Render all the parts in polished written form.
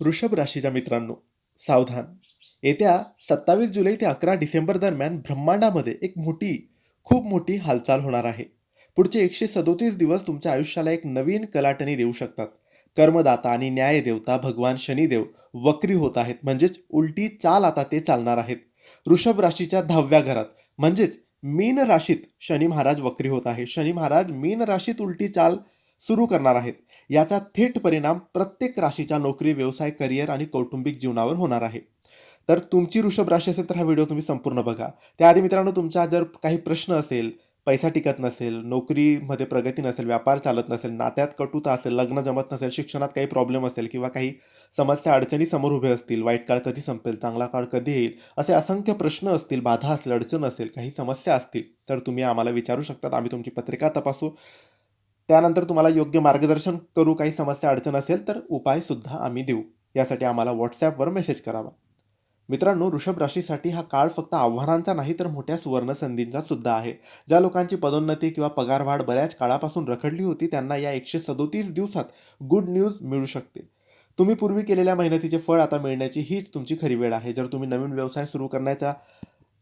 वृषभ राशीच्या मित्रांनो, सावधान. येत्या 27 जुलै ते 11 डिसेंबर दरम्यान ब्रह्मांडामध्ये एक खूप मोठी हालचाल होणार आहे. पुढचे 137 दिवस तुमच्या आयुष्याला एक नवीन कलाटणी देऊ शकतात. कर्मदाता आणि न्यायदेवता भगवान शनिदेव वक्री होत आहेत, म्हणजेच उलटी चाल आता ते चालणार आहेत. वृषभ राशीच्या 10व्या घरात म्हणजेच मीन राशीत शनी महाराज वक्री होत आहे. शनी महाराज मीन राशीत उलटी चाल सुरू करणार आहेत. याचा थेट परिणाम प्रत्येक राशीच्या नोकरी, व्यवसाय, करिअर आणि कौटुंबिक जीवनावर होणार आहे. तर तुमची वृषभ राशी असेल तर हा व्हिडिओ तुम्ही संपूर्ण बघा. त्याआधी मित्रांनो, तुमचा जर काही प्रश्न असेल, पैसा टिकत नसेल, नोकरीमध्ये प्रगती नसेल, व्यापार चालत नसेल, नात्यात कटुता असेल, लग्न जमत नसेल, शिक्षणात काही प्रॉब्लेम असेल किंवा काही समस्या अडचणी समोर उभे असतील, वाईट काळ कधी संपेल, चांगला काळ कधी येईल, असे असंख्य प्रश्न असतील, बाधा असेल, अडचण असेल, काही समस्या असतील, तर तुम्ही आम्हाला विचारू शकता. आम्ही तुमची पत्रिका तपासू. त्यानंतर तुम्हाला योग्य मार्गदर्शन करू. काही समस्या अडचण असेल तर उपायसुद्धा आम्ही देऊ. यासाठी आम्हाला WhatsAppवर मेसेज करावा. मित्रांनो, वृषभ राशीसाठी हा काळ फक्त आव्हानांचा नाही तर मोठ्या सुवर्ण संधींचा सुद्धा आहे. ज्या लोकांची पदोन्नती किंवा पगारवाढ बऱ्याच काळापासून रखडली होती, त्यांना या 137 दिवसात गुड न्यूज मिळू शकते. तुम्ही पूर्वी केलेल्या मेहनतीचे फळ आता मिळण्याची हीच तुमची खरी वेळ आहे. जर तुम्ही नवीन व्यवसाय सुरू करण्याचा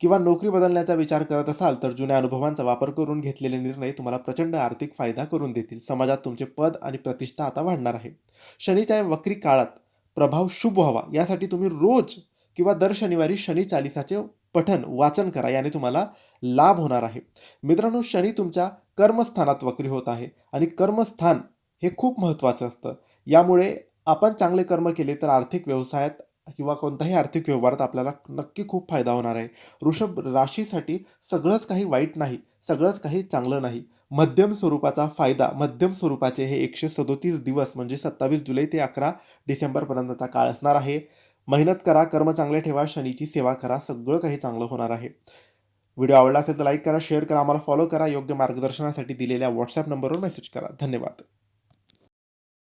किंवा नोकरी बदलण्याचा विचार करत असाल, तर जुन्या अनुभवांचा वापर करून घेतलेले निर्णय तुम्हाला प्रचंड आर्थिक फायदा करून देतील. समाजात तुमचे पद आणि प्रतिष्ठा आता वाढणार आहे. शनीच्या या वक्री काळात प्रभाव शुभ व्हावा, यासाठी तुम्ही रोज किंवा दर शनिवारी शनी चालिसाचे पठण, वाचन करा. याने तुम्हाला लाभ होणार आहे. मित्रांनो, शनी तुमच्या कर्मस्थानात वक्री होत आहे आणि कर्मस्थान हे खूप महत्त्वाचं असतं. यामुळे आपण चांगले कर्म केले तर आर्थिक व्यवसायात किंवा कोणत्याही आर्थिक व्यवहारात आपल्याला नक्की खूप फायदा होणार आहे. वृषभ राशीसाठी सगळंच काही वाईट नाही, सगळंच काही चांगलं नाही. मध्यम स्वरूपाचा फायदा, मध्यम स्वरूपाचे हे 137 दिवस म्हणजे 27 जुलै ते 11 डिसेंबरपर्यंतचा काळ असणार आहे. मेहनत करा, कर्म चांगले ठेवा, शनीची सेवा करा, सगळं काही चांगलं होणार आहे. व्हिडिओ आवडला असेल तर लाईक करा, शेअर करा, आम्हाला फॉलो करा. योग्य मार्गदर्शनासाठी दिलेल्या WhatsApp नंबरवर मेसेज करा. धन्यवाद.